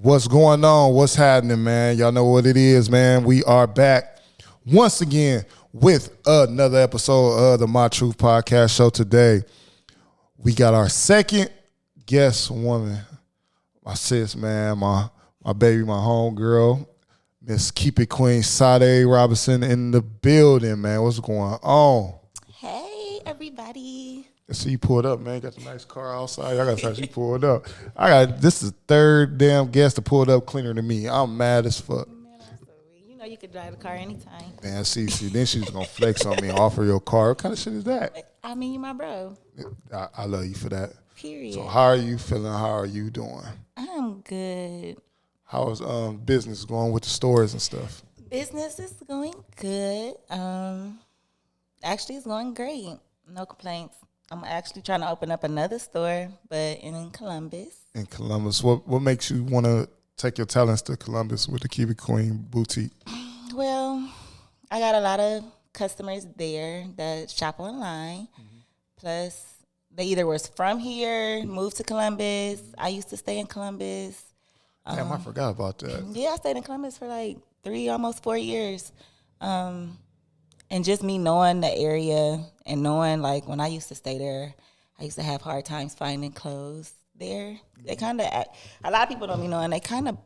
What's going on? What's happening, man? Y'all know what it is, man. We are back once again with another episode of the My Truth Podcast show. Today, we got our second guest woman, my sis, man, my baby, my homegirl, Miss Keep It Queen Sade Robinson in the building, man. What's going on? Hey, everybody. Let's see you pulled up, man. Got the nice car outside. I got to say she pulled up. This is the third damn guest to pull it up cleaner than me. I'm mad as fuck. Man, I'm sorry. You know you could drive the car anytime. Man, see, then she's gonna flex on me and offer your car. What kind of shit is that? I mean, you my bro. I love you for that. Period. So how are you feeling? How are you doing? I'm good. How is business going with the stores and stuff? Business is going good. Actually, it's going great. No complaints. I'm actually trying to open up another store, but in Columbus. In Columbus, what makes you want to take your talents to Columbus with the Keep It Queen boutique? Well, I got a lot of customers there that shop online. Mm-hmm. Plus, they either was from here, moved to Columbus. I used to stay in Columbus. Damn, I forgot about that. Yeah, I stayed in Columbus for like 3, almost 4 years. And just me knowing the area and knowing, like, when I used to stay there, I used to have hard times finding clothes there. They kind of, a lot of people don't be knowing, they kind of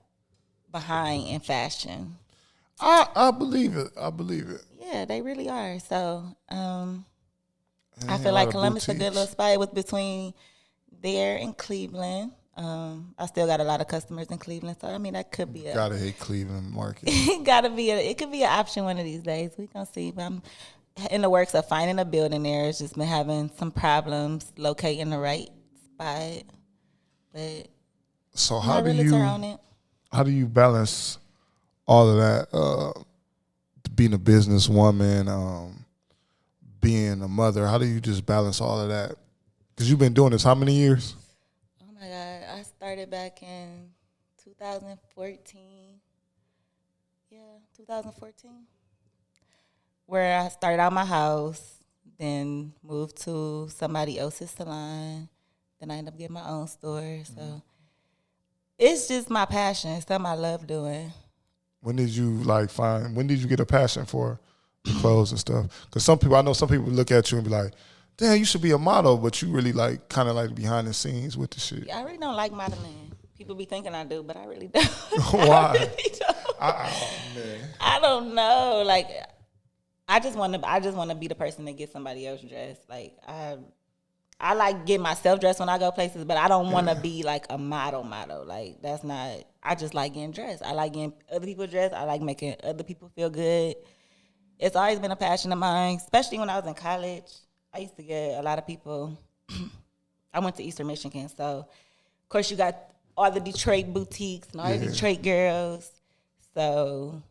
behind in fashion. I believe it. I believe it. Yeah, they really are. So I feel like Columbus is a good little spot. It was between there and Cleveland. I still got a lot of customers in Cleveland, so I mean that could be gotta hate Cleveland market. It could be an option one of these days. We gonna see. But I'm in the works of finding a building there. It's just been having some problems locating the right spot. But so how do you balance all of that? Being a businesswoman, being a mother. How do you just balance all of that? Because you've been doing this how many years? Oh my God, I started back in 2014. Yeah, 2014. Where I started out my house, then moved to somebody else's salon. Then I ended up getting my own store. So it's just my passion. It's something I love doing. When did you get a passion for the clothes and stuff? Because I know some people look at you and be like, damn, you should be a model, but you really kind of behind the scenes with the shit. Yeah, I really don't like modeling. People be thinking I do, but I really don't. Why? I really don't. Man. I don't know. Like, I just want to be the person that gets somebody else dressed. Like, I like getting myself dressed when I go places, but I don't want to be like a model. Like, that's not. I just like getting dressed. I like getting other people dressed. I like making other people feel good. It's always been a passion of mine, especially when I was in college. I used to get a lot of people. I went to Eastern Michigan, so of course you got all the Detroit boutiques and all the Detroit girls. So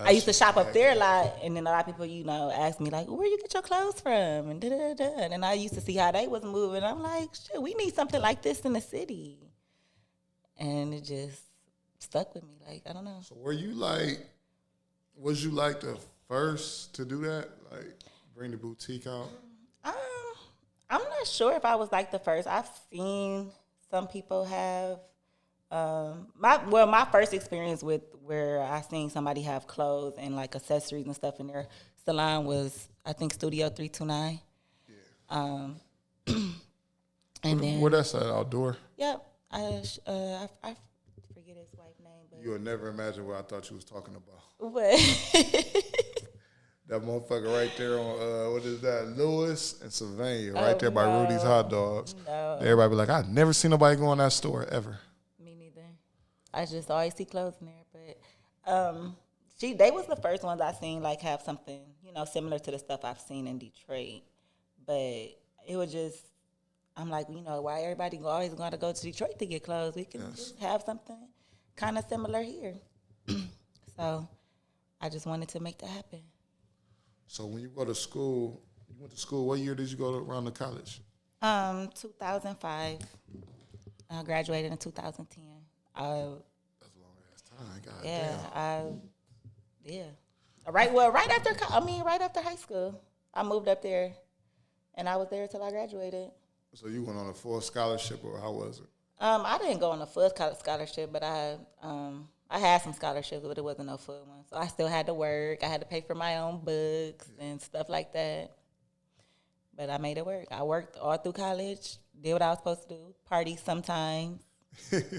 I used to shop up there a lot, and then a lot of people, ask me like, "Where you get your clothes from?" And And I used to see how they was moving. I'm like, "Shit, we need something like this in the city," and it just stuck with me. Like, I don't know. So was you the first to do that? Like, bring the boutique out? I'm not sure if I was the first. I've seen some people have. My first experience with where I seen somebody have clothes and accessories and stuff in their salon was, I think, Studio 329. Yeah. And then where that's at, outdoor? Yep. I forget his wife's name, but you would never imagine what I thought you was talking about. What? That motherfucker right there on, what is that, Lewis and Sylvania, right there by Rudy's Hot Dogs. No. Everybody be like, I've never seen nobody go in that store, ever. Me neither. I just always see clothes in there. But they was the first ones I seen have something, similar to the stuff I've seen in Detroit. But it was just, I'm like, why everybody always going to go to Detroit to get clothes? We can just have something kind of similar here. So I just wanted to make that happen. So when you went to school, what year did you go around to college? 2005. I graduated in 2010. That's a long ass time. God damn. Right after high school, I moved up there, and I was there till I graduated. So you went on a full scholarship, or how was it? I didn't go on a full college scholarship, but I had some scholarships, but it wasn't no full one. So I still had to work. I had to pay for my own books and stuff like that. But I made it work. I worked all through college, did what I was supposed to do, party sometimes,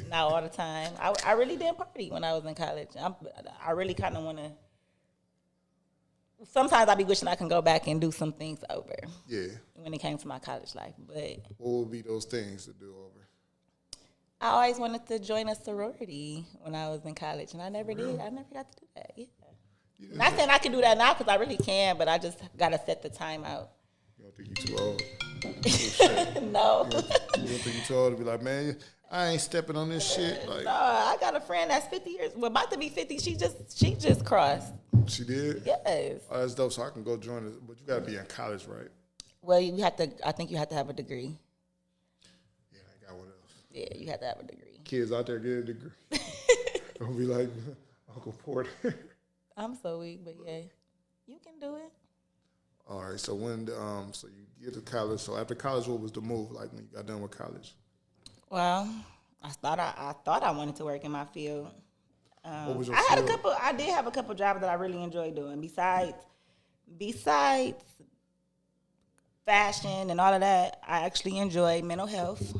not all the time. I really didn't party when I was in college. I really kind of want to. Sometimes I be wishing I can go back and do some things over. Yeah. When it came to my college life, but what would be those things to do over? I always wanted to join a sorority when I was in college, and I never did. I never got to do that. Yeah. Not saying I can do that now because I really can, but I just got to set the time out. You don't think you're too old? Oh, No. You don't think you're too old to be like, man, I ain't stepping on this shit? Like, No, I got a friend that's 50 years, well, about to be 50. She just crossed. she did? Yes. Oh, that's dope. So I can go join it, but you got to be in college, right? Well, I think you have to have a degree. Yeah, I got one else. Yeah, you have to have a degree. Kids out there get a degree. Don't be like Uncle Porter. I'm so weak, but yeah, you can do it. All right. So when so you get to college. So after college, what was the move like when you got done with college? Well, I thought I wanted to work in my field. What was your I field? did have a couple jobs that I really enjoyed doing. Besides fashion and all of that, I actually enjoy mental health.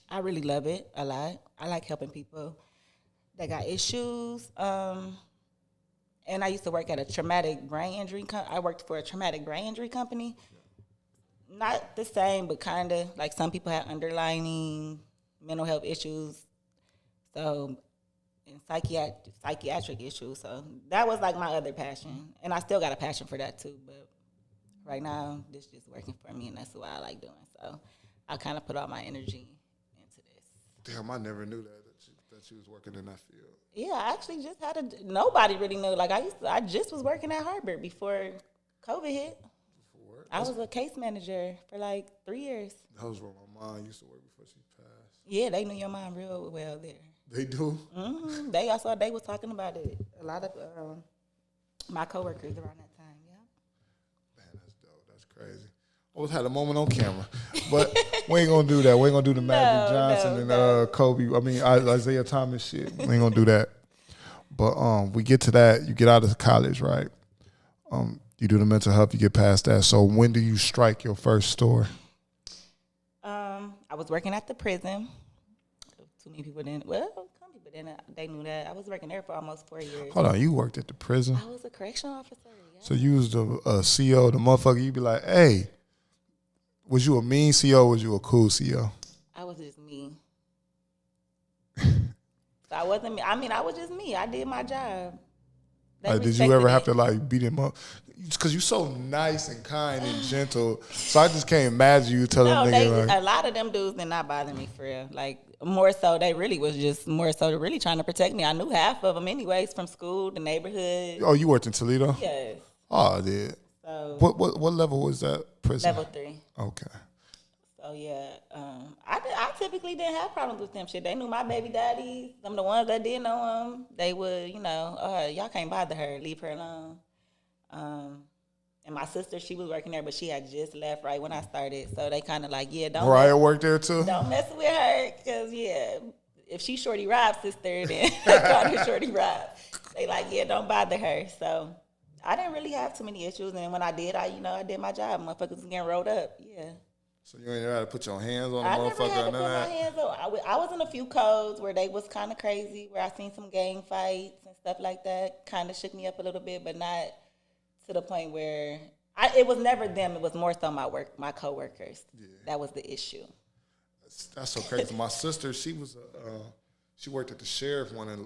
I really love it a lot. I like helping people that got issues. And I used to work at a traumatic brain injury. I worked for a traumatic brain injury company. Not the same, but kind of like some people had underlying mental health issues. So, and psychiatric issues. So that was like my other passion. And I still got a passion for that too. But right now, this is just working for me, and that's what I like doing. So I kind of put all my energy into this. Damn, I never knew that you was working in that field. Yeah, I actually just nobody really knew. Like I just was working at Harvard before COVID hit. I was a case manager for like 3 years. That was where my mom used to work before she passed. Yeah, they knew your mom real well there. They do? Mm-hmm. They was talking about it. A lot of my coworkers around that time, yeah. Man, that's dope. That's crazy. Almost had a moment on camera. But we ain't going to do that. We ain't going to do the Magic Johnson and Kobe. I mean, Isaiah Thomas shit. We ain't going to do that. But we get to that. You get out of college, right? You do the mental health. You get past that. So when do you strike your first store? I was working at the prison. Too many people didn't. Well, some people didn't. They knew that. I was working there for almost 4 years. Hold on. You worked at the prison? I was a correctional officer. Yeah. So you was the CO, the motherfucker. You be like, hey, was you a mean CO or was you a cool CO? I was just me. So I wasn't me. I mean, I was just me. I did my job. Like, did you ever have to like beat him up? Because you're so nice and kind and gentle. So I just can't imagine you telling nigga like, a lot of them dudes did not bother me for real. Like more so, they really was just more so really trying to protect me. I knew half of them anyways from school, the neighborhood. Oh, you worked in Toledo? Yes. Oh, I did. So what level was that prison? Level 3. Okay. So yeah, I typically didn't have problems with them shit. They knew my baby daddy. Some of the ones that didn't know him, they would, y'all can't bother her, leave her alone. And my sister, she was working there, but she had just left right when I started. So they kind of like, yeah, don't. Mariah worked there too? Don't mess with her, because, yeah, if she Shorty Rob's sister, then they call her Shorty Rob. They like, yeah, don't bother her. So I didn't really have too many issues. And when I did, I did my job. Motherfuckers was getting rolled up, yeah. So you ain't had to put your hands on the I motherfucker? never had to put my hands on. I was in a few codes where they was kind of crazy, where I seen some gang fights and stuff like that. Kind of shook me up a little bit, but not to the point where it was never them. It was more so my coworkers. Yeah. That was the issue. That's so crazy. My sister, she was she worked at the sheriff one in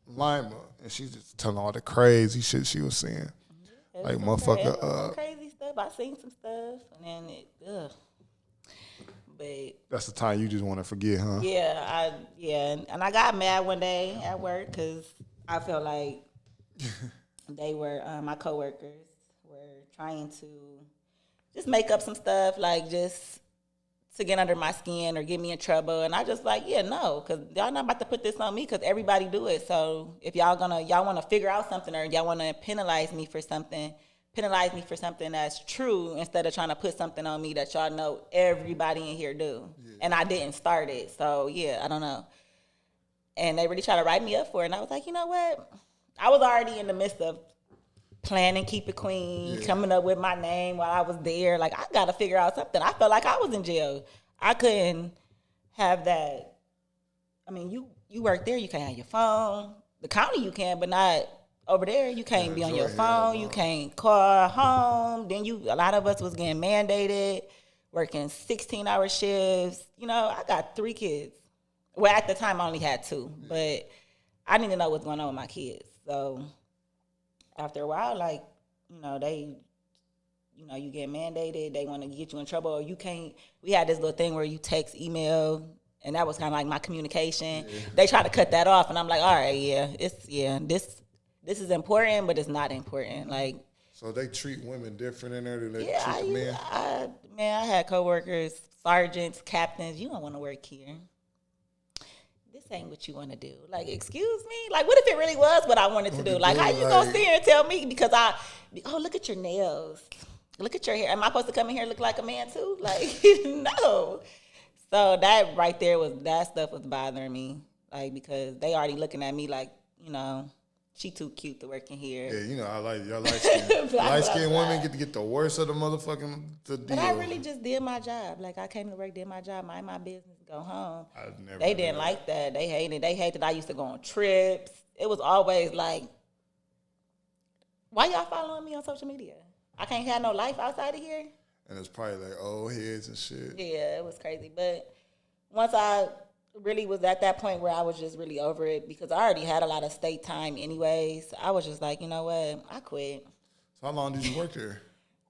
Lima, and she's just telling all the crazy shit she was seeing. Like motherfucker. Crazy stuff. I seen some stuff, and then But that's the time you just want to forget, huh? Yeah, and I got mad one day at work because I felt like they were my coworkers were trying to just make up some stuff, like just to get under my skin or get me in trouble, and I just like, yeah, no, because y'all not about to put this on me because everybody do it. So if y'all want to figure out something or y'all want to penalize me for something, penalize me for something that's true instead of trying to put something on me that y'all know everybody in here do. Yeah. And I didn't start it. So, yeah, I don't know. And they really tried to write me up for it. And I was like, you know what? I was already in the midst of planning Keep It Queen, coming up with my name while I was there. Like, I got to figure out something. I felt like I was in jail. I couldn't have that. I mean, you work there, you can't have your phone. The county you can, but not over there. You can't be on your phone. You can't call home. Then a lot of us was getting mandated, working 16-hour shifts. You know, I got 3 kids. Well, at the time I only had 2, but I didn't know what's going on with my kids. So after a while, like, you know, you get mandated. They want to get you in trouble. Or you can't. We had this little thing where you text, email, and that was kind of like my communication. Yeah. They try to cut that off, and I'm like, all right, this is important, but it's not important. Like, so they treat women different in there than they treat men? I had coworkers, sergeants, captains. You don't want to work here. This ain't what you want to do. Like, excuse me? Like, what if it really was what I wanted to do? Like, how you gonna sit here and tell me because look at your nails. Look at your hair. Am I supposed to come in here and look like a man too? Like, no. So that right there that stuff was bothering me. Like, because they already looking at me like, you know, she too cute to work in here. Yeah, you know, I like y'all light-skinned women get to get the worst of the motherfucking deal. But I really just did my job. Like, I came to work, did my job, mind my business, go home. They didn't like that. They hated I used to go on trips. It was always like, why y'all following me on social media? I can't have no life outside of here. And it's probably like old heads and shit. Yeah, it was crazy. But once I really was at that point where I was just really over it because I already had a lot of state time anyways. I was just like, you know what? I quit. So how long did you work there?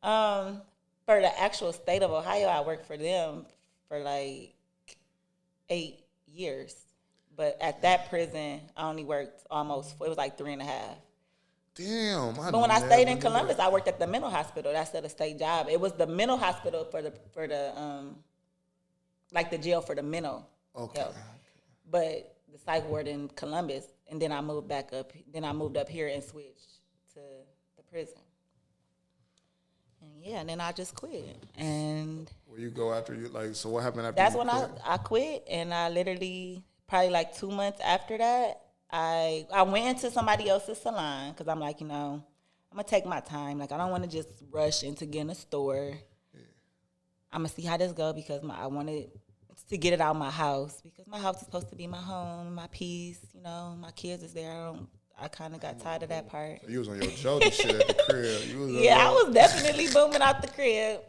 For the actual state of Ohio, I worked for them for like 8 years. But at that prison, I only worked it was like 3.5. Damn. But when I stayed in Columbus, I worked at the mental hospital. That's a state job. It was the mental hospital for the like the jail for the mental health. But the psych ward in Columbus, and then I moved back up. Then I moved up here and switched to the prison. And then I just quit. And where you go after you like? So what happened after? That's when I quit, and I literally probably like 2 months after that. I went into somebody else's salon because I'm like, you know, I'm going to take my time. Like, I don't want to just rush into getting a store. Yeah. I'm going to see how this goes because I wanted to get it out of my house because my house is supposed to be my home, my peace, you know, my kids is there. I kind of got tired of that part. So you was on your Jody shit at the crib. I was definitely booming out the crib.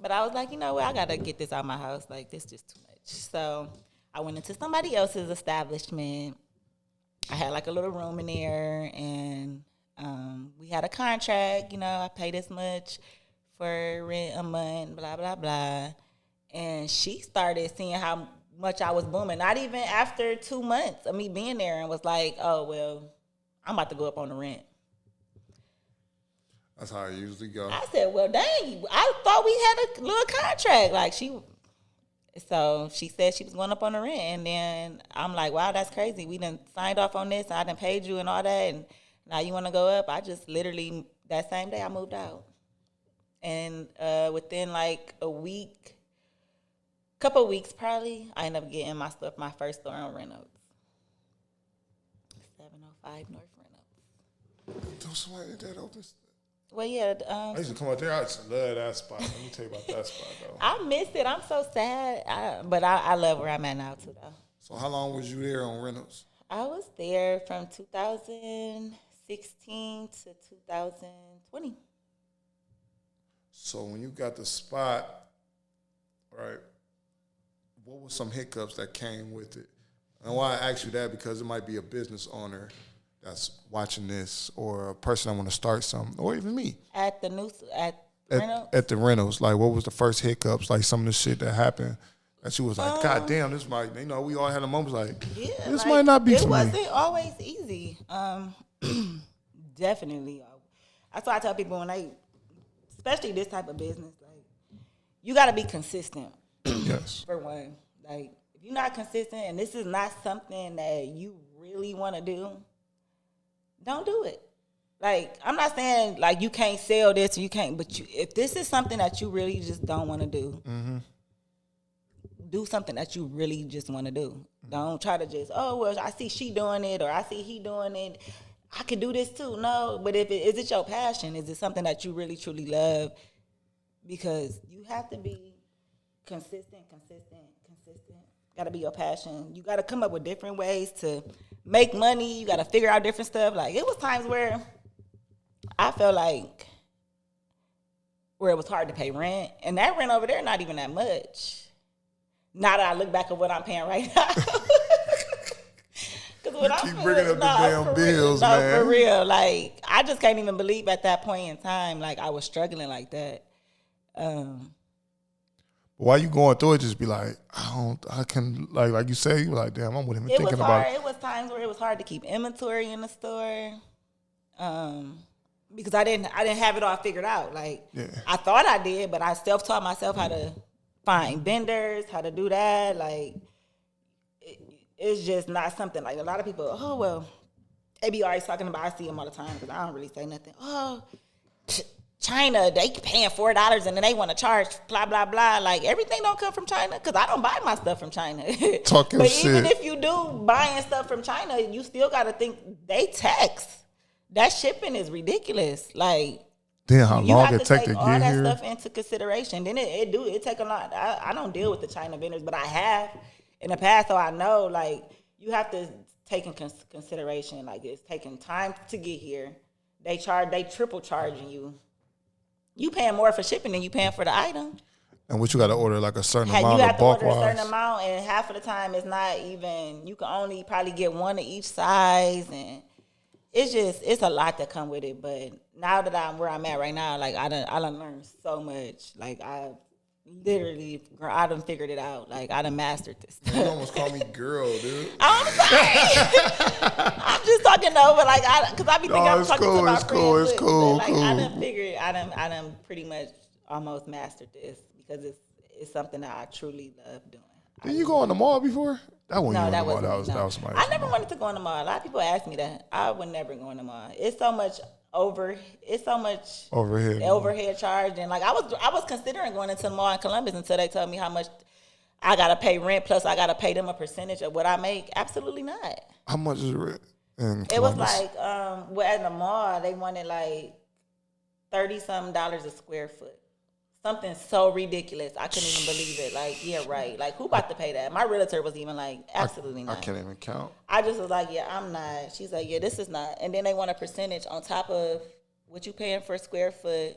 But I was like, you know what, I got to get this out of my house. Like, this is just too much. So I went into somebody else's establishment. I had like a little room in there, and we had a contract. You know, I pay this much for rent a month, blah, blah, blah. And she started seeing how much I was booming, not even after 2 months of me being there, and was like, oh, well, I'm about to go up on the rent. That's how it usually goes. I said, well, dang, I thought we had a little contract. Like, So she said she was going up on the rent, and then I'm like, wow, that's crazy. We done signed off on this, I done paid you and all that, and now you want to go up? I just literally, that same day, I moved out. And within like couple of weeks probably, I ended up getting my first store on Reynolds. 705 North Reynolds. Don't somebody that open? Well, yeah. I used to come out there. I just love that spot. Let me tell you about that spot, though. I miss it. I'm so sad. But I love where I'm at now, too, though. So how long was you there on Reynolds? I was there from 2016 to 2020. So when you got the spot, right, what were some hiccups that came with it? And why I ask you that, because it might be a business owner that's watching this, or a person that want to start something, or even me. At Reynolds? At the Reynolds, like, what was the first hiccups, like some of the shit that happened that you was like, God damn, this might, you know, we all had a moment like, this might not be for me. It wasn't always easy. Definitely. That's why I tell people especially this type of business, like, you got to be consistent. Yes. For one. Like, if you're not consistent and this is not something that you really want to do, don't do it. Like, I'm not saying, like, you can't sell this or you can't, but if this is something that you really just don't want to do, do something that you really just want to do. Don't try to just, oh, well, I see she doing it or I see he doing it. I can do this too. No, but is it your passion? Is it something that you really, truly love? Because you have to be consistent. Got to be your passion. You got to come up with different ways to make money. You got to figure out different stuff. Like, it was times where I felt like where it was hard to pay rent. And that rent over there, not even that much. Now that I look back at what I'm paying right now. You keep bringing up the damn bills, man. No, for real. Like, I just can't even believe at that point in time, like, I was struggling like that. While you going through it, just be like, I can, like you say, you like, damn, I'm with him thinking about it. It was times where it was hard to keep inventory in the store, because I didn't have it all figured out. Like, I thought I did, but I self-taught myself how to find vendors, how to do that. Like, it's just not something like a lot of people. Oh well, they be always talking about. I see them all the time because I don't really say nothing. Oh, China, they paying $4 and then they want to charge blah blah blah. Like, everything don't come from China because I don't buy my stuff from China. Talking but shit. Even if you do buying stuff from China, you still got to think they tax. That shipping is ridiculous. Like, then how long it take to get all that here? Stuff into consideration. Then it take a lot. I don't deal with the China vendors, but I have in the past, so I know, like, you have to take in consideration, like, it's taking time to get here. They triple charging you. You paying more for shipping than you paying for the item. And what you got to order, like a certain amount of bulk. You have to order a certain amount, and half of the time it's not even. You can only probably get one of each size, and it's a lot that come with it. But now that I'm where I'm at right now, like, I done learned so much. Like, I done figured it out. Like, I done mastered this. You almost call me girl, dude. I'm sorry. I'm just talking over, like, because I be thinking I'm talking to my friends. It's cool. Like, I done figured, I done pretty much almost mastered this because it's something that I truly love doing. Did you go on the mall before? That was my. I never wanted to go in the mall. A lot of people ask me that. I would never go in the mall. It's so much overhead charge, and like I was considering going into the mall in Columbus until they told me how much I gotta pay rent, plus I gotta pay them a percentage of what I make. Absolutely not. How much is rent in Columbus? It was like at the mall they wanted like $30-something a square foot. Something so ridiculous. I couldn't even believe it. Like, yeah, right. Like, who about to pay that? My realtor was even like, absolutely not. I can't even count. I just was like, yeah, I'm not. She's like, yeah, this is not. And then they want a percentage on top of what you paying for a square foot,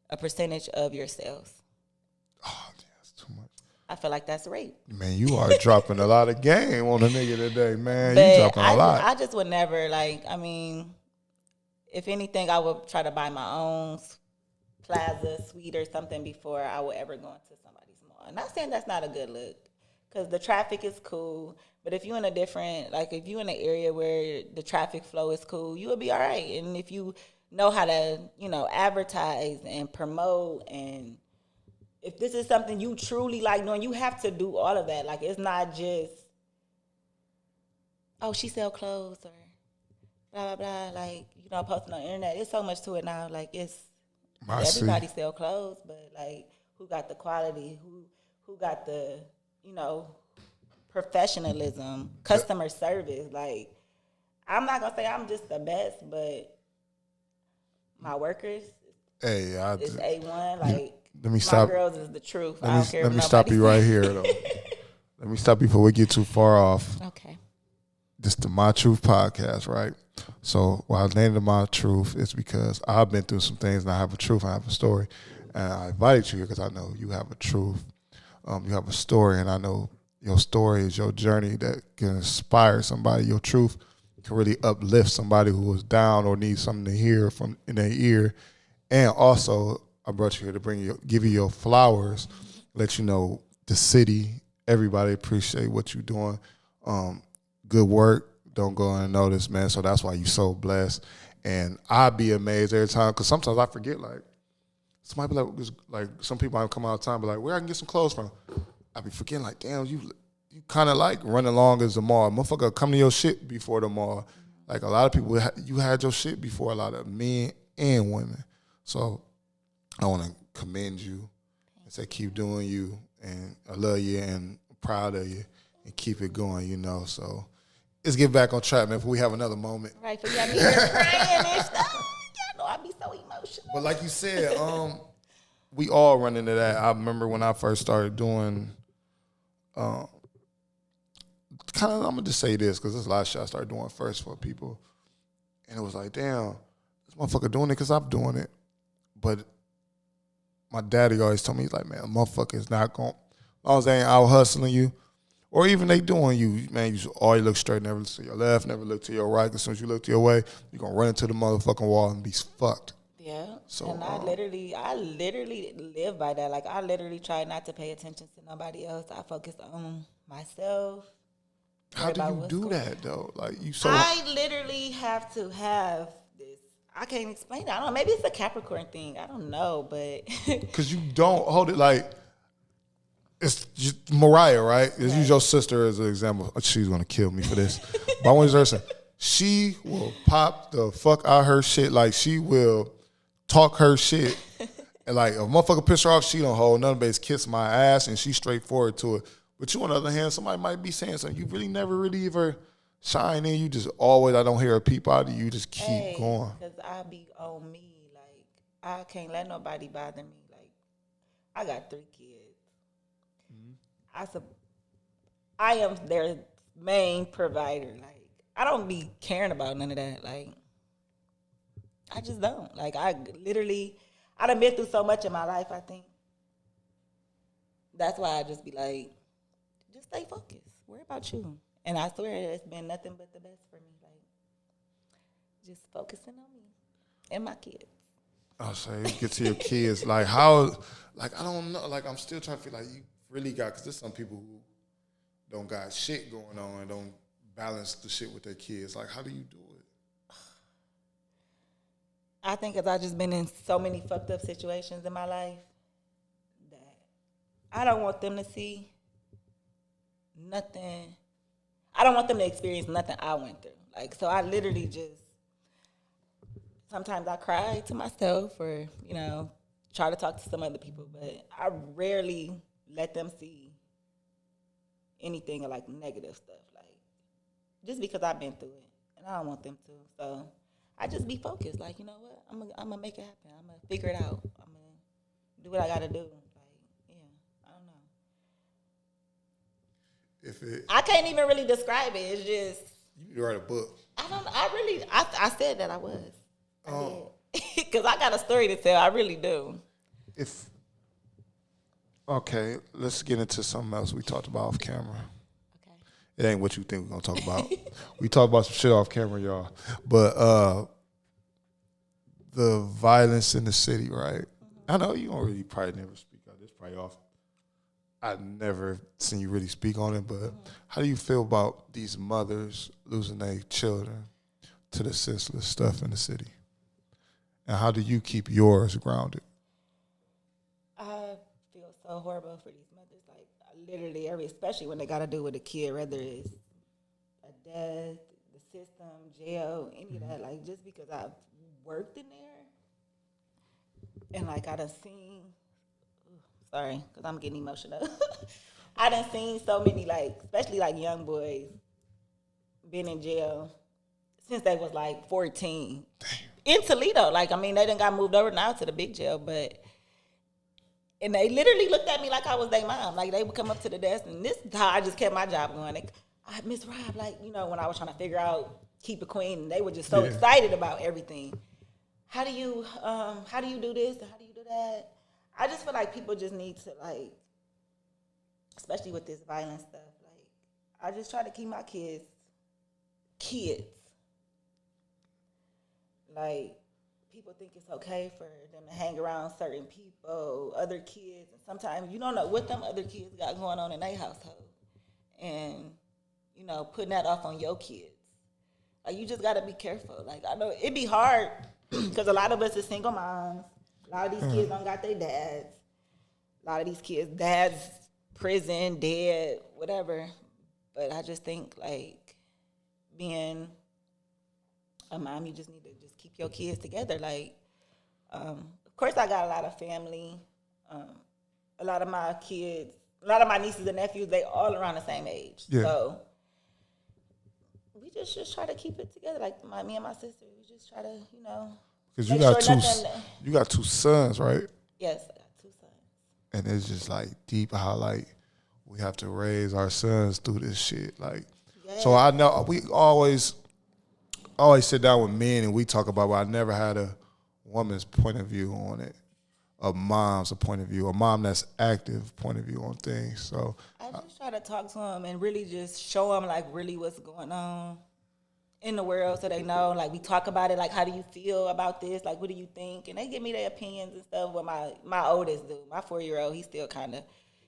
a percentage of your sales. Oh, that's too much. I feel like that's rape. Man, you are dropping a lot of game on a nigga today, man. But you dropping a lot. I just would never, like, I mean, if anything, I would try to buy my own plaza, suite, or something before I would ever go into somebody's mall. I'm not saying that's not a good look, because the traffic is cool. But if you're in if you're in an area where the traffic flow is cool, you will be all right. And if you know how to, advertise and promote, and if this is something you truly like doing, you have to do all of that. Like, it's not just, oh, she sell clothes or blah, blah, blah. Like, posting on the internet. It's so much to it now. Like, everybody sell clothes, but like, who got the quality? Who got the, professionalism, customer service? Like, I'm not gonna say I'm just the best, but my workers, it's A1. Like, let me stop. My girls is the truth. I don't care. Let me stop you right here, though. Let me stop you before we get too far off. Okay. This is the My Truth podcast, right? So why I named it My Truth is because I've been through some things and I have a truth, I have a story. And I invited you here because I know you have a truth. You have a story, and I know your story is your journey that can inspire somebody. Your truth can really uplift somebody who was down or needs something to hear from in their ear. And also, I brought you here to give you your flowers, let you know the city, everybody appreciate what you're doing. Good work. Don't go unnoticed, man. So that's why you're so blessed. And I'd be amazed every time, because sometimes I forget, like, somebody be like some people I come out of time, be like, where I can get some clothes from? I be forgetting, like, damn, you kind of like running along as the mall. Motherfucker come to your shit before the mall. Like a lot of people, you had your shit before a lot of men and women. So I want to commend you and say keep doing you, and I love you and I'm proud of you, and keep it going, you know. So let's get back on track, man, before we have another moment. Right, for y'all me here crying and stuff. Y'all know I be so emotional. But like you said, we all run into that. I remember when I first started doing, I'm gonna just say this because this is the last shit I started doing first for people, and it was like, damn, this motherfucker doing it because I'm doing it. But my daddy always told me, he's like, man, a motherfucker is not going, as long as they ain't out hustling you, or even they doing you, man, you should always look straight, never look to your left, never look to your right. As soon as you look to your way, you're going to run into the motherfucking wall and be fucked. Yeah. So, and I literally live by that. Like, I literally try not to pay attention to nobody else. I focus on myself. How do you do that, though? Like, I literally have to have this. I can't explain it. I don't know. Maybe it's a Capricorn thing. I don't know, but. Because you don't hold it like. It's just Mariah, right? Let's use your sister as an example. She's going to kill me for this. But I want to say, she will pop the fuck out her shit. Like, she will talk her shit. And, like, if a motherfucker piss her off, she don't hold none, but it's kiss my ass, and she's straightforward to it. But you, on the other hand, somebody might be saying something. You really never really ever shine in. You just always, I don't hear a peep out of you. You just keep going. Because I be on me. Like, I can't let nobody bother me. Like, I got 3 kids. I am their main provider. Like, I don't be caring about none of that. Like, I just don't. Like, I done been through so much in my life, I think. That's why I just be like, just stay focused. Worry about you. And I swear it's been nothing but the best for me. Like, just focusing on me and my kids. I'll say, get to your kids. Like, how, like, I don't know. Like, I'm still trying to feel like you really got, because there's some people who don't got shit going on and don't balance the shit with their kids. Like, how do you do it? I think because I've just been in so many fucked up situations in my life that I don't want them to see nothing. I don't want them to experience nothing I went through. Like, so I literally just, sometimes I cry to myself or, you know, try to talk to some other people, but I rarely let them see anything like negative stuff, like, just because I've been through it, and I don't want them to. So I just be focused, like, you know what, I'm gonna make it happen. I'm gonna figure it out. I'm gonna do what I gotta do. Like, yeah, I don't know. I can't even really describe it. It's just, you need to write a book. I said that I was. I did. Because I got a story to tell. I really do. Okay, let's get into something else we talked about off camera. Okay. It ain't what you think we're going to talk about. We talked about some shit off camera, y'all. But the violence in the city, right? Mm-hmm. I know you don't really probably never speak on this, probably off. I've never seen you really speak on it, but how do you feel about these mothers losing their children to the senseless stuff in the city? And how do you keep yours grounded? I feel so horrible for these mothers. Like, literally especially when they got to do with a kid, whether it's a death, the system, jail, any of that. Like, just because I've worked in there and, like, I done seen, sorry, because I'm getting emotional. I done seen so many, like, especially, like, young boys been in jail since they was, like, 14. Damn. In Toledo. Like, I mean, they done got moved over now to the big jail, but, and they literally looked at me like I was their mom. Like, they would come up to the desk, and this is how I just kept my job going. They, Miss Rob, like, you know, when I was trying to figure out Keep It Queen, and they were just so excited about everything. How do you do this? How do you do that? I just feel like people just need to, like, especially with this violent stuff, like, I just try to keep my kids. Like, people think it's okay for them to hang around certain people, other kids, and sometimes you don't know what them other kids got going on in their household. And, you know, putting that off on your kids. Like, you just got to be careful. Like, I know it be hard because a lot of us are single moms. A lot of these kids don't got their dads. A lot of these kids, dads, prison, dead, whatever. But I just think, like, being a mom, you just need to just keep your kids together. Like, of course, I got a lot of family. A lot of my kids, a lot of my nieces and nephews, they all around the same age. Yeah. So we just try to keep it together. Like me and my sister, we just try to, Because you got two sons, right? Yes, I got 2 sons. And it's just like deep how like we have to raise our sons through this shit. Like, so I know we always sit down with men and we talk about, but I never had a woman's point of view on it. A mom's point of view, a mom that's active point of view on things. So I just try to talk to them and really just show them like really what's going on in the world, so they know. Like we talk about it, like how do you feel about this? Like what do you think? And they give me their opinions and stuff. What my oldest do, my 4-year-old, he's still kind of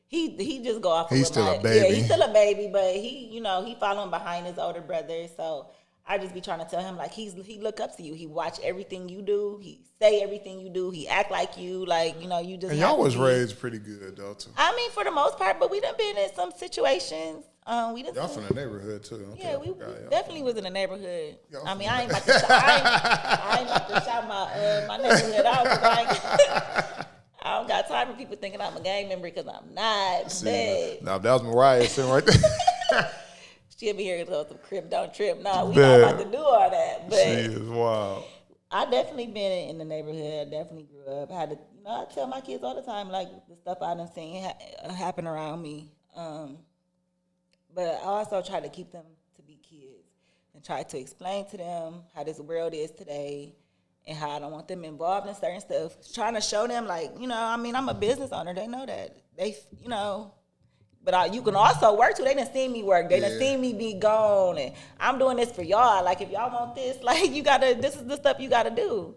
he just go off. He's still a baby. Yeah, he's still a baby, but he following behind his older brother. So I just be trying to tell him like he look up to you. He watch everything you do. He say everything you do. He act like you. Like you just. And y'all was raised pretty good though too. I mean, for the most part, but we done been in some situations. Y'all from the neighborhood too. Okay. Yeah, we definitely was in the neighborhood. I mean, I ain't about to shout my neighborhood out. I don't got time for people thinking I'm a gang member because I'm not. Now that was Mariah sitting right there. She'll be here to tell some crib don't trip. No, we not about to do all that. But she is wild. I definitely been in the neighborhood. I definitely grew up. I had to, I tell my kids all the time like the stuff I done seen happen around me. But I also try to keep them to be kids and try to explain to them how this world is today and how I don't want them involved in certain stuff. Trying to show them like, I'm a business owner. They know that. They, but you can also work too. They done seen me work. They done seen me be gone. And I'm doing this for y'all. Like if y'all want this, like this is the stuff you gotta do.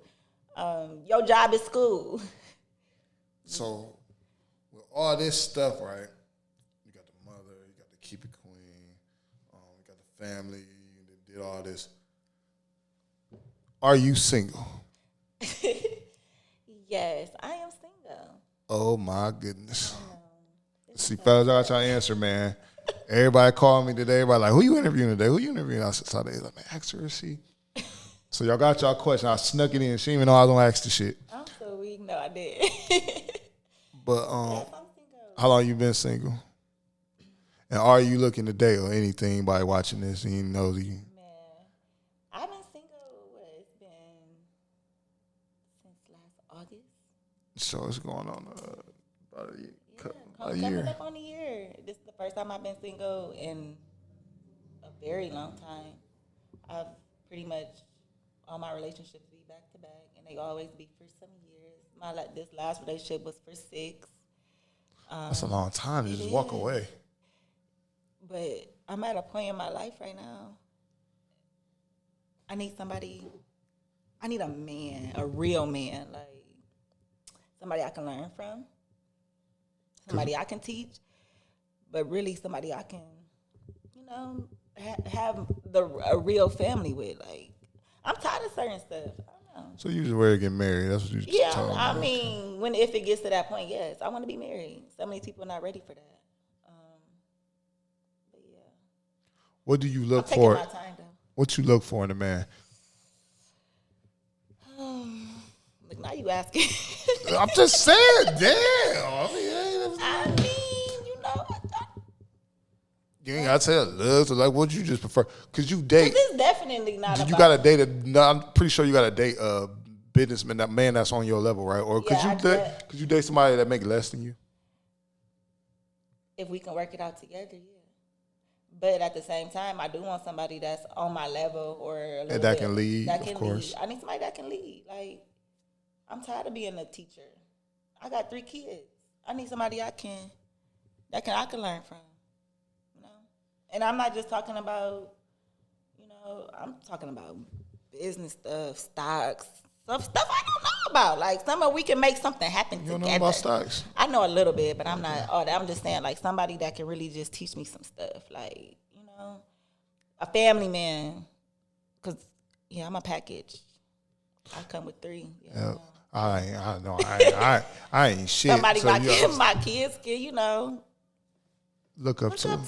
Your job is school. So with all this stuff, right? You got the mother, you got the keep it queen, you got the family, you did all this. Are you single? Yes, I am single. Oh my goodness. See, fellas, I got y'all answer, man. Everybody called me today. Everybody like, who you interviewing today? Who you interviewing? I said, Sade. Like, man, ask her, is she? So y'all got y'all question. I snuck it in. She didn't even know I was going to ask the shit. I'm so weak. No, I did. But yes, I'm single. How long you been single? And are you looking to date or anything by watching this and you know you? Man, I've been single, it's been since last August. So it's going on about a year. Coming up on a year. This is the first time I've been single in a very long time. I've pretty much all my relationships be back to back, and they always be for some years. This last relationship was for 6. That's a long time to just walk away. But I'm at a point in my life right now. I need a man, a real man, like somebody I can learn from. Somebody I can teach, but really somebody I can, have a real family with. Like, I'm tired of certain stuff. I don't know. So you just ready to get married? That's what you just talking about. I mean, if it gets to that point, yes, I want to be married. So many people are not ready for that. But yeah. What do you look I'm for? taking my time, though. What you look for in a man? Look, now you asking. I'm just saying, damn. I mean, you ain't gotta tell love. So like, what you just prefer? Cause you date. This is definitely not. You gotta date I'm pretty sure you gotta date a businessman, that man that's on your level, right? Or could you date somebody that make less than you? If we can work it out together, yeah. But at the same time, I do want somebody that's on my level or a little that can lead. Of course, I need somebody that can lead. Like, I'm tired of being a teacher. I got 3 kids. I need somebody I can learn from, And I'm not just talking about, I'm talking about business stuff, stocks, stuff I don't know about. Like, we can make something happen together. You don't know about stocks? I know a little bit, but I'm not all that. I'm just saying, like, somebody that can really just teach me some stuff. Like, a family man. Because, I'm a package. I come with 3. Yeah. I ain't shit. Somebody my kids can, look up to.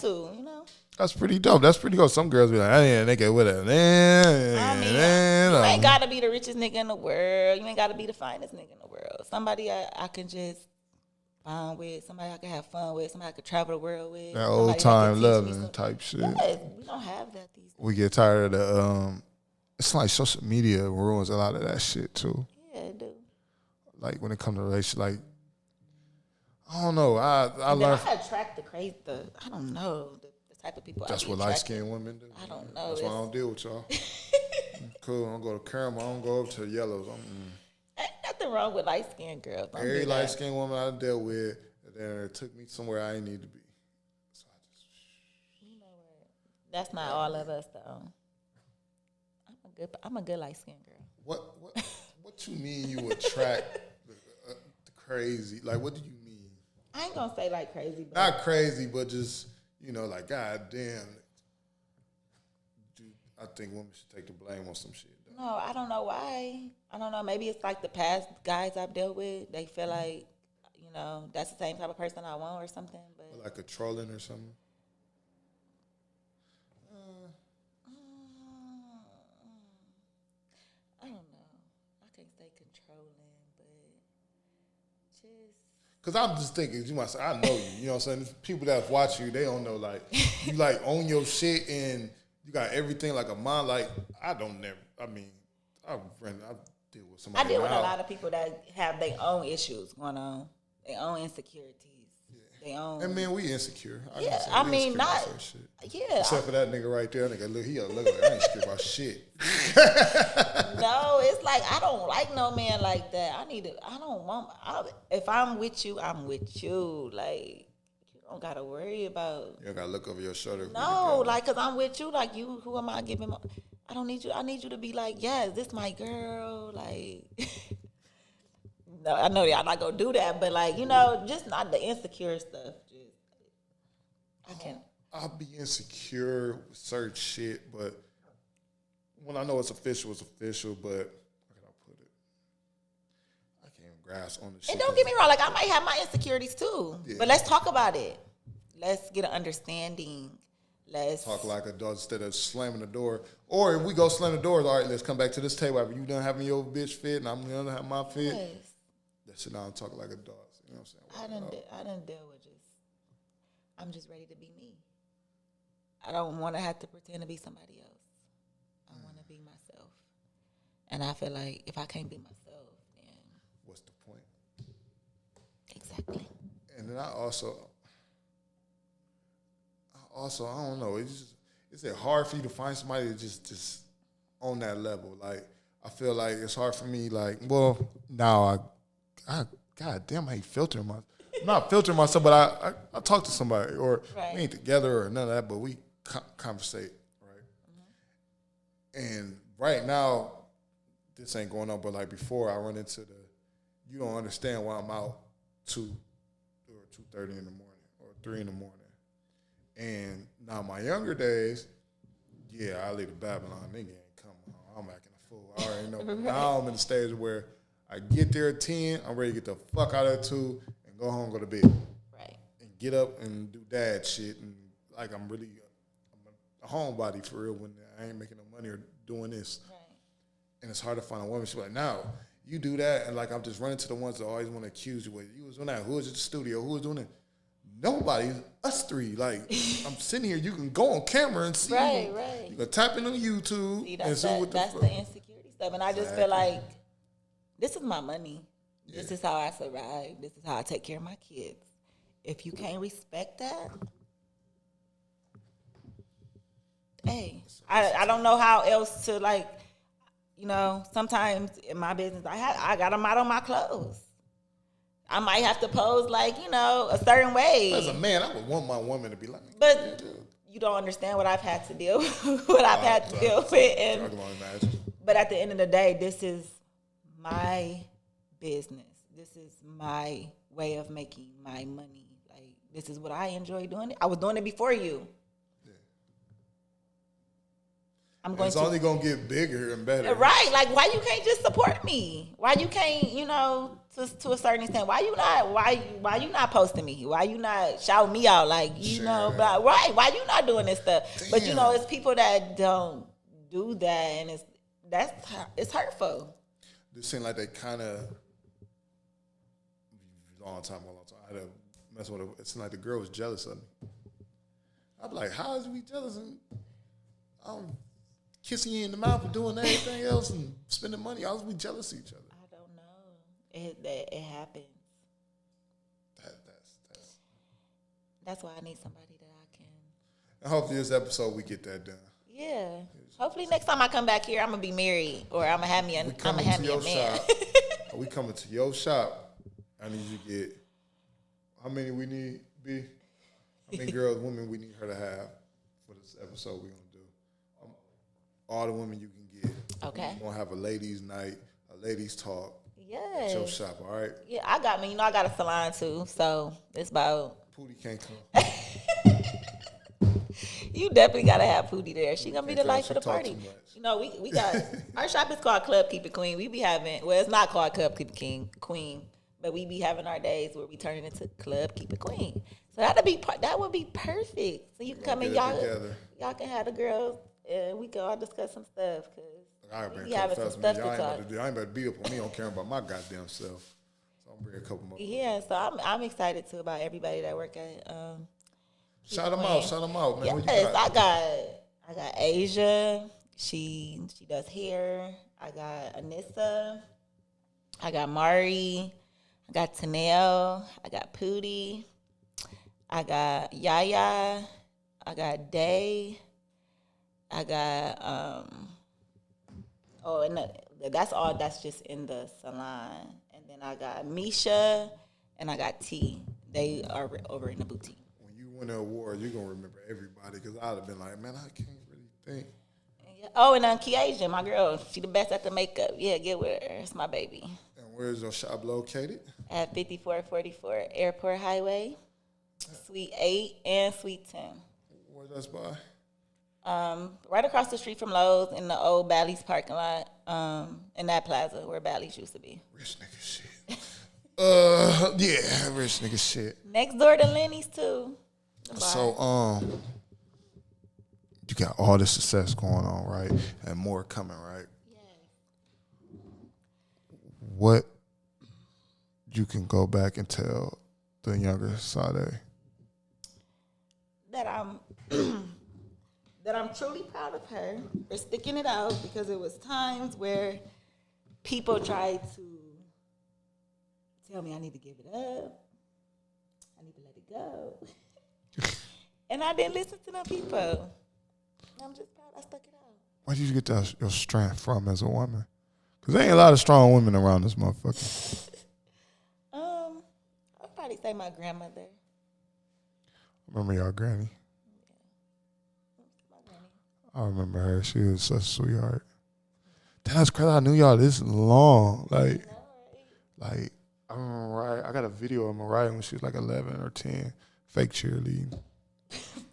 That's pretty dope. That's pretty dope. Some girls be like, I ain't a nigga with it. You ain't got to be the richest nigga in the world. You ain't got to be the finest nigga in the world. Somebody I can just bond with. Somebody I can have fun with. Somebody I can travel the world with. That old time loving type shit. Yes, we don't have that these days. We get tired of the, it's like social media ruins a lot of that shit too. Yeah, it do. Like when it comes to relationship, like, I don't know. I learned. I attract I don't know, the type of people. That's what light-skinned women do. I don't know. That's why I don't deal with y'all. Cool. I don't go to caramel. I don't go up to the yellows. Ain't nothing wrong with light-skinned girls. Every light-skinned woman I dealt with, and then it took me somewhere I didn't need to be. So I just. You know what? That's not all of us though. I'm a good light-skinned girl. What you mean you attract the crazy? Like, what do you mean? I ain't gonna say like crazy, but Not crazy, but just, like, God damn. Dude, I think women should take the blame on some shit. Though. No, I don't know why. I don't know. Maybe it's like the past guys I've dealt with. They feel like, that's the same type of person I want or something. But Like a trolling or something. I don't know. I can't say controlling, but just. Cause I'm just thinking, you might say, I know you. You know what I'm saying? People that watch you, they don't know, like, you like own your shit and you got everything like a mind. Like, I deal with somebody. I deal with a lot of people that have their own issues going on, their own insecurities. Their own. And man, we insecure. I mean, not. Shit. Yeah. Except for that nigga right there. Nigga, look, he look like I ain't insecure about shit. No, it's like I don't like no man like that. If I'm with you, I'm with you. Like, you don't gotta worry about. You don't gotta look over your shoulder. No, like, cause I'm with you. Like, you, who am I giving? I don't need you. I need you to be like, yes, this my girl. Like, no, I know y'all not gonna do that, but like, just not the insecure stuff. I can't. I'll be insecure with certain shit, but when I know it's official, it's official. But how can I put it? I can't even grasp on the shit. And don't get me wrong, like I might have my insecurities too. Yeah. But let's talk about it. Let's get an understanding. Let's talk like adults instead of slamming the door. Or if we go slam the doors, all right, let's come back to this table. You done having your bitch fit, and I'm gonna have my fit. Yes. That shit, I don't talk like adults. You know what I'm saying? I done deal with I'm just ready to be me. I don't want to have to pretend to be somebody else. I want to be myself. And I feel like if I can't be myself, then what's the point? Exactly. And then I also I don't know. Is it hard for you to find somebody that just on that level? Like, I feel like it's hard for me. Like, well, now I God damn, I ain't filtering myself. I'm not filtering myself, but I talk to somebody, or right. We ain't together or none of that, but we conversate, right? Mm-hmm. And right now, this ain't going on, but like before, I run into you don't understand why I'm out 2 or 2:30 in the morning or 3 in the morning. And now my younger days, yeah, I leave the Babylon, nigga ain't coming home. I'm acting a fool. I already know. But now I'm in the stage where I get there at 10, I'm ready to get the fuck out of there 2, and go home, go to bed. Right. And get up and do dad shit. And like I'm a homebody for real when I ain't making no money or doing this. Right. And it's hard to find a woman. She's like, no, you do that. And like I'm just running to the ones that always want to accuse you. You was doing that. Who was at the studio? Who was doing it? Nobody. Us 3. Like, I'm sitting here. You can go on camera and see. Right. You can type in on YouTube. See, and see what that's the insecurity stuff. And I just feel like this is my money. Yeah. This is how I survive. This is how I take care of my kids. If you can't respect that, hey, I don't know how else to, like, sometimes in my business, I got a model on my clothes. I might have to pose like, a certain way. As a man, I would want my woman to be like, but you don't understand what I've had to deal with, But at the end of the day, this is my business. This is my way of making my money. Like, this is what I enjoy doing. I was doing it before you. Yeah. It's only going to get bigger and better. Right. Like, why you can't just support me? Why you can't, to a certain extent. Why you not posting me? Why you not shouting me out? Like, you know, but right? Why you not doing this stuff? Damn. But you know, it's people that don't do that, and it's hurtful. It seemed like they kind of long time. I had to mess with it. It seemed like the girl was jealous of me. I'm like, how is we jealous? And I'm kissing you in the mouth and doing everything else and spending money. How is we jealous of each other? I don't know. It happens. That's why I need somebody that I can. And hopefully this episode we get that done. Yeah. Hopefully next time I come back here, I'm gonna be married or I'm gonna have me a man. We coming to your shop. I need you to get how many we need, B? How many women we need her to have for this episode we're gonna do? All the women you can get. Okay. We're gonna have a ladies' night, a ladies' talk. Yes. At your shop, all right? Yeah, I got a salon too, so it's about. Pootie can't come. You definitely gotta have Pootie there. She gonna be the life of the party. You know, we got our shop is called Club Keep It Queen. We be having it's not called Club Keep It Queen, but we be having our days where we turn it into Club Keep It Queen. So that would be perfect. So you can come in, y'all can have the girls and we can all discuss some stuff because we having some stuff to talk. I ain't about to beat up on me. I don't care about my goddamn self. So I'm bringing a couple more. Yeah, so I'm excited too about everybody that work at. Shout them out, man. Yes, I got Asia. She does hair. I got Anissa. I got Mari. I got Tanel. I got Pootie. I got Yaya. I got Day. I got that's all. That's just in the salon. And then I got Misha and I got T. They are over in the boutique. Win an award, you're gonna remember everybody because I'd have been like, man, I can't really think. Oh, and Kiasia, my girl, she the best at the makeup. Yeah, get with her. It's my baby. And where's your shop located? At 5444 Airport Highway, Suite 8 and Suite 10. Where's that by? Right across the street from Lowe's in the old Bally's parking lot, in that plaza where Bally's used to be. Rich nigga shit. Yeah, rich nigga shit. Next door to Lenny's too. So, you got all this success going on, right? And more coming, right? Yes. What you can go back and tell the younger Sade? That I'm truly proud of her for sticking it out because it was times where people tried to tell me I need to give it up. I need to let it go. And I didn't listen to them people. I'm just proud I stuck it out. Where did you get your strength from as a woman? Because there ain't a lot of strong women around this motherfucker. I'd probably say my grandmother. Remember y'all granny? Yeah. My granny. I remember her. She was such a sweetheart. That's crazy. I knew y'all this long. Like, I remember Mariah. I got a video of Mariah when she was like 11 or 10. Fake cheerleading.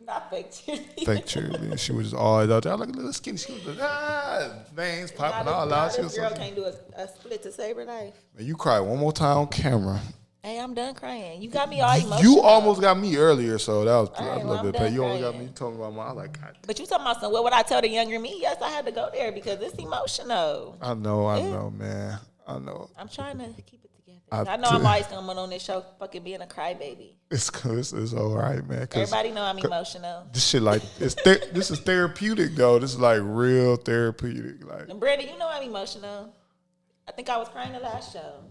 Not fake cheerleading. Fake cheerleading. She was always out there. I was like, little skinny. She was like, veins popping all out. This girl can't do a split to save her life. Man, you cried one more time on camera. Hey, I'm done crying. You got me all emotional. You almost got me earlier, so that was right, a little bit paid. You almost got me talking about my like. God. But you talking about some? What would I tell the younger me? Yes, I had to go there because it's emotional. I know, man. I know. I'm trying to keep it together. I know I'm always coming on this show fucking being a crybaby. It's all right, man. Everybody know I'm emotional. This shit like this is therapeutic though. This is like real therapeutic. Like, and Brandon, you know I'm emotional. I think I was crying the last show.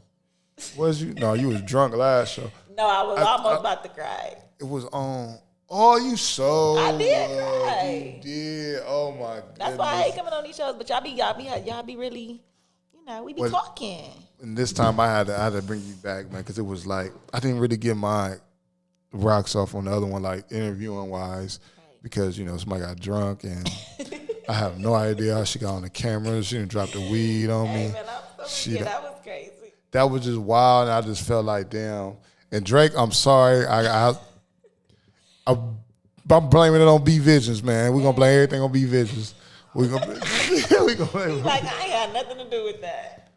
Was you? No, you was drunk last show. No, I was almost about to cry. It was on. Oh, you so. I did cry. You did. Oh my god. That's why I hate coming on these shows. But y'all be really, we be talking. And this time I had to bring you back, man, because it was like I didn't really get my rocks off on the other one, like interviewing wise, because somebody got drunk and I have no idea how she got on the camera. She didn't drop the weed on me. Man, that was crazy. That was just wild, and I just felt like, damn. And Drake, I'm sorry. I'm blaming it on B Visions, man. We're gonna blame everything on B Visions. We're gonna blame like I ain't had nothing to do with that.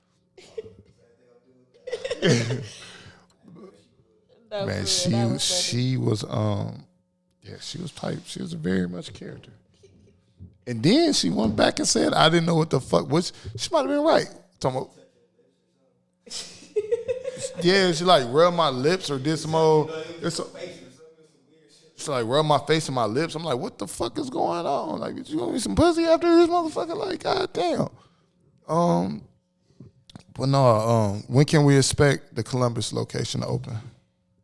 No, Man, for real, that was she was she was type. She was a very much character. And then she went back and said, I didn't know what the fuck was. She might have been right. Talking about, yeah, she like rubbed my lips or did some old. She like rubbed my face and my lips. I'm like, what the fuck is going on? Like, did you want me some pussy after this motherfucker? Like, god damn. But no, when can we expect the Columbus location to open?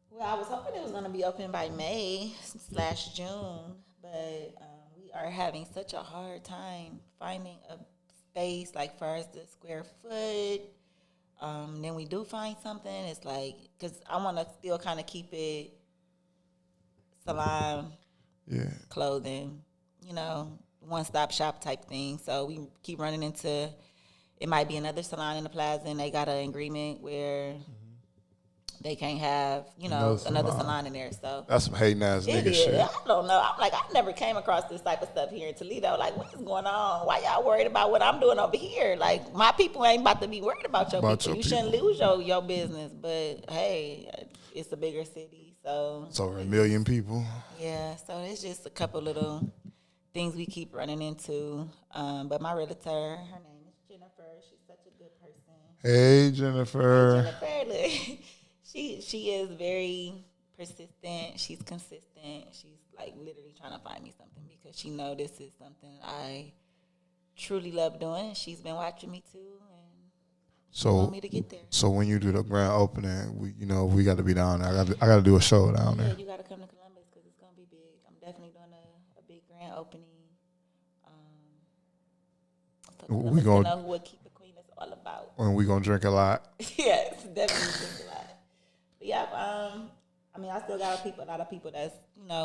Well, I was hoping it was going to be open by May/June, but we are having such a hard time finding a space, like far as the square foot. Then we do find something. It's like, because I want to still kind of keep it salon, clothing, one-stop shop type thing. So we keep running into, it might be another salon in the plaza, and they got an agreement where they can't have, another salon in there. So that's some hating ass nigga shit. I don't know. I'm like, I never came across this type of stuff here in Toledo. Like, what is going on? Why y'all worried about what I'm doing over here? Like, my people ain't about to be worried about your people. You shouldn't lose your business. But hey, it's a bigger city, so it's over 1 million people. Yeah, so it's just a couple little things we keep running into. But my realtor, her name is Jennifer. She's such a good person. Hey, Jennifer. Hey, Jennifer, look. She is very persistent. She's consistent. She's like literally trying to find me something because she know this is something I truly love doing. She's been watching me too, and she want me to get there. So when you do the grand opening, we got to be down there. I got to do a show down there. Yeah, you got to come to Columbus because it's gonna be big. I'm definitely doing a big grand opening. So we gonna know what Keep It Queen is all about. And we gonna drink a lot. Yes, definitely drink a lot. Yeah, I still got a lot of people that's,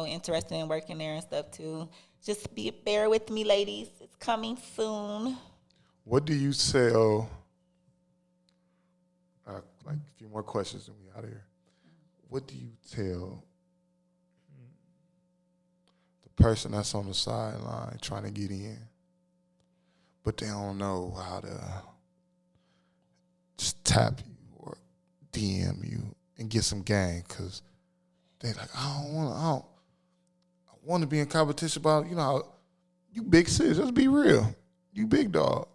interested in working there and stuff too. Just bear with me, ladies. It's coming soon. What do you tell, like a few more questions and we out of here. What do you tell the person that's on the sideline trying to get in, but they don't know how to just tap you or DM you and get some game? Because they like, I want to be in competition, but you big sis, let's be real. You big dog.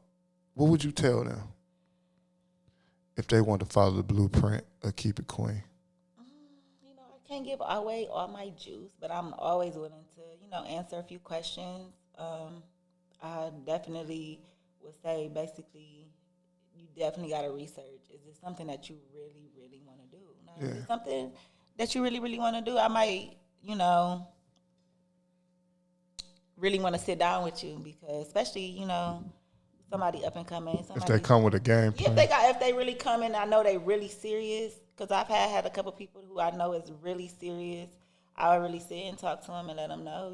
What would you tell them if they want to follow the blueprint of Keep It Queen? I can't give away all my juice, but I'm always willing to, answer a few questions. I definitely would say, basically, you definitely got to research. Is it something that you really, really want to do? Now, is it something that you really, really want to do? I might, really want to sit down with you because, especially, somebody up and coming. If they come with a game plan. If they really come in, I know they really serious. Because I've had a couple people who I know is really serious. I would really sit and talk to them and let them know,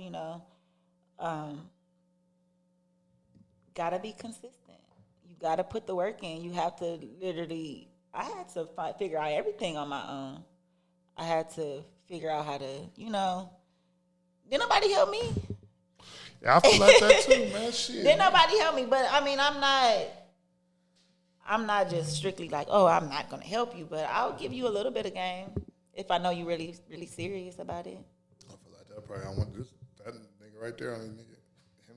gotta be consistent. You gotta put the work in. You have to literally. I had to figure out everything on my own. I had to figure out how to, did nobody help me? Yeah, I feel like that too, man. Shit. Did nobody help me? But I'm not just strictly like, oh, I'm not gonna help you, but I'll give you a little bit of game if I know you're really, really serious about it. I feel like that probably. I want this that nigga right there. Him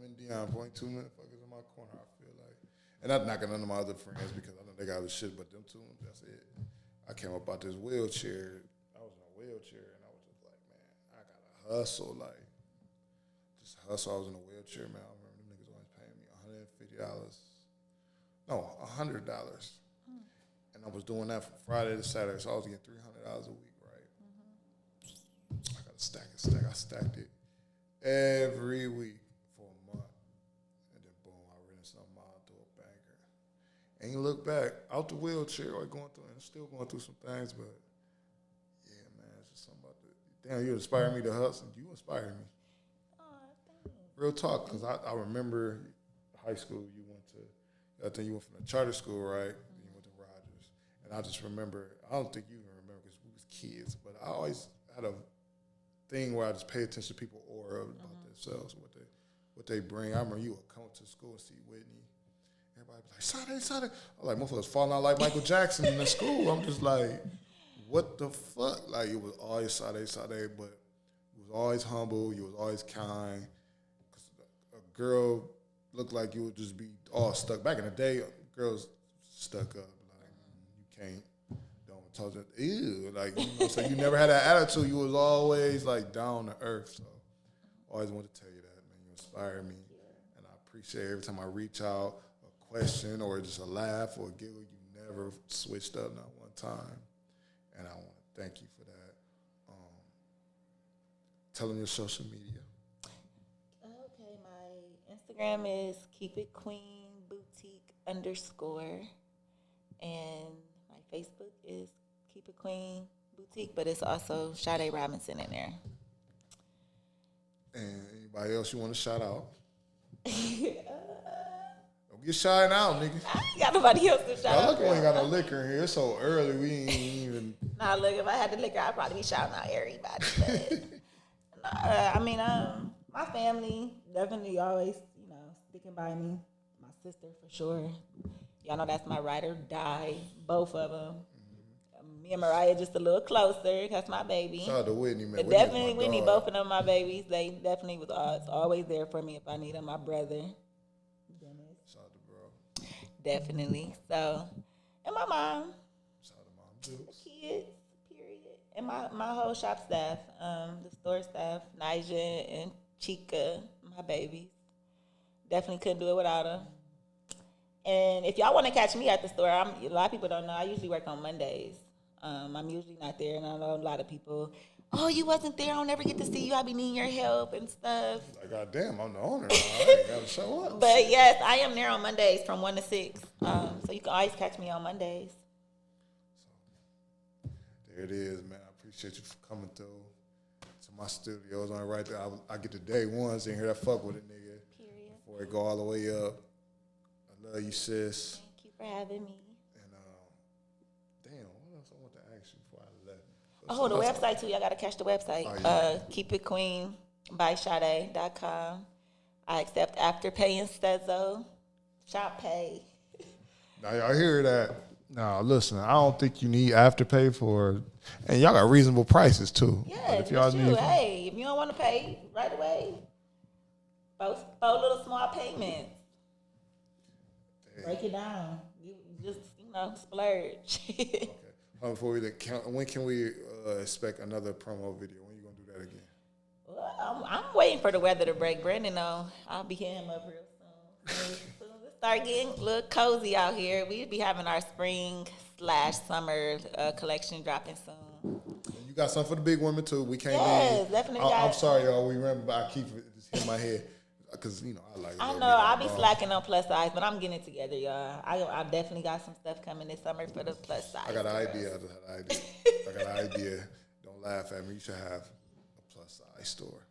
and Dion, 0.2 motherfuckers in my corner. I feel like, and not knocking none of my other friends because I know they got other shit, but them two, that's it. I came up out this wheelchair. I was in a wheelchair, and I was just like, man, I gotta hustle, like just hustle. I was in a wheelchair, man. I remember them niggas always paying me $150. No, $100. And I was doing that from Friday to Saturday, so I was getting $300 a week, right? I got to stack it. I stacked it every week for a month. And then boom, I rented something out to a banker. And you look back, out the wheelchair, like going through, and still going through some things, but yeah, man, it's just something about that. Damn, you inspired me to hustle. You inspired me. Real talk, because I remember high school, I think you went from the charter school, right? Then you went to Rogers. And I just remember, I don't think you even remember because we was kids, but I always had a thing where I just pay attention to people's aura about themselves, what they bring. I remember you would come to school and see Whitney, everybody be like, Sade. I'm like, motherfuckers falling out like Michael Jackson in the school. I'm just like, what the fuck? Like, it was always Sade, but you was always humble. You was always kind. Cause a girl looked like you would just be all stuck. Back in the day, girls stuck up. Like, you can't. Told her, ew, like, you know, so you never had that attitude. You was always like down to earth. So I always wanted to tell you that, man. You inspire me, and I appreciate every time I reach out a question or just a laugh or a giggle. You never switched up not one time, and I want to thank you for that. Tell them your social media. Okay, my Instagram is keepitqueenboutique_, and my Facebook is Keep It Queen Boutique, but it's also Sade Robinson in there. And anybody else you want to shout out? Don't get shouted out, nigga. I ain't got nobody else to shout out. Look, we ain't got no liquor in here. It's so early. We ain't even. Nah, look, if I had the liquor, I'd probably be shouting out everybody. But, I mean, my family definitely always, sticking by me. My sister, for sure. Y'all know that's my ride or die, both of them. Me and Mariah just a little closer. That's my baby. Shout out to Whitney, man. Definitely Whitney, both of them my babies. They definitely was always there for me if I need them. My brother, Dennis. Shout out to bro. Definitely. So, and my mom. Shout out to mom, too. The kids, period. And my whole shop staff, the store staff, Nija and Chica, my babies. Definitely couldn't do it without them. And if y'all want to catch me at the store, a lot of people don't know, I usually work on Mondays. I'm usually not there, and I know a lot of people, oh, you wasn't there, I'll never get to see you, I be needing your help and stuff. Like, goddamn, I'm the owner. I gotta show up. But yes, I am there on Mondays from 1 to 6. So you can always catch me on Mondays. So, there it is, man. I appreciate you for coming through to my studios. On right there, I get to day one, so you hear that fuck with a nigga. Period. Before it go all the way up. I love you, sis. Thank you for having me. And damn, what else I want to ask you before I left? Oh, the website too. Y'all gotta catch the website. Oh, yeah. KeepItQueenBySade.com. I accept Afterpay and Stezo. Shop pay. Now y'all hear that? No, listen. I don't think you need Afterpay for, and y'all got reasonable prices too. Yeah, if y'all need, hey, if you don't want to pay right away, four little small payments. Break it down. You just, splurge. Okay. Before when can we expect another promo video? When you gonna do that again? Well, I'm waiting for the weather to break. Brandon, I'll be hitting him up real soon. Soon as it start getting a little cozy out here, we'll be having our spring/summer collection dropping soon. And you got something for the big women too. We can't. Yes, definitely. I'm sorry, y'all. We remember, but I keep it just in my head. Because, I like it. I know, I'll be slacking on plus size, but I'm getting it together, y'all. I definitely got some stuff coming this summer for the plus size. I got an idea. I got an idea. Don't laugh at me. You should have a plus size store.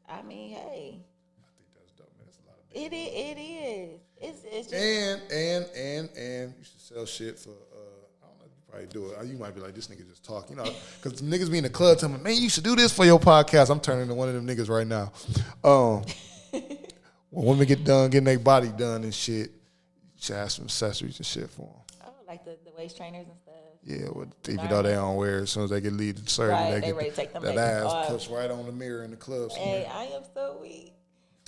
I mean, hey. I think that's dope, man. That's a lot of big It is. It's just... And you should sell shit for, I don't know, you probably do it. You might be like, this nigga just talk, because niggas be in the club telling me, man, you should do this for your podcast. I'm turning into one of them niggas right now. When women get done getting their body done and shit, you should have some accessories and shit for them. Oh, like the waist trainers and stuff. Yeah, even though they don't wear it, as soon as they get leave the surgery, right, they ready to take them that ass off. Pushed right on the mirror in the club. Hey, I am so weak.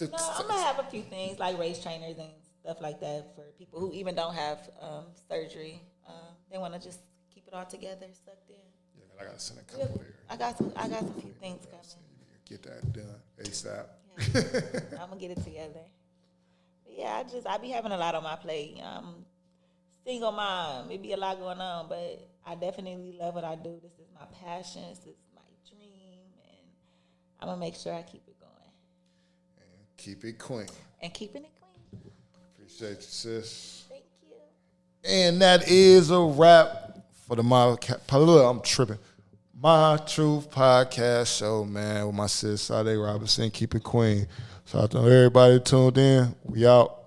No, I'm going to have a few things like waist trainers and stuff like that for people who even don't have surgery. They want to just keep it all together, sucked in. Yeah, I got to send a couple there. I got some few things coming. Get that done ASAP. Yeah, I'm gonna get it together. But yeah, I be having a lot on my plate. Single mom, it be a lot going on, but I definitely love what I do. This is my passion. This is my dream, and I'm gonna make sure I keep it going. And keep it queen. And keeping it clean. Appreciate you, sis. Thank you. And that is a wrap for the I'm tripping. My Truth Podcast Show, man, with my sis Sade Robinson. Keep it queen. Shout out to everybody tuned in. We out.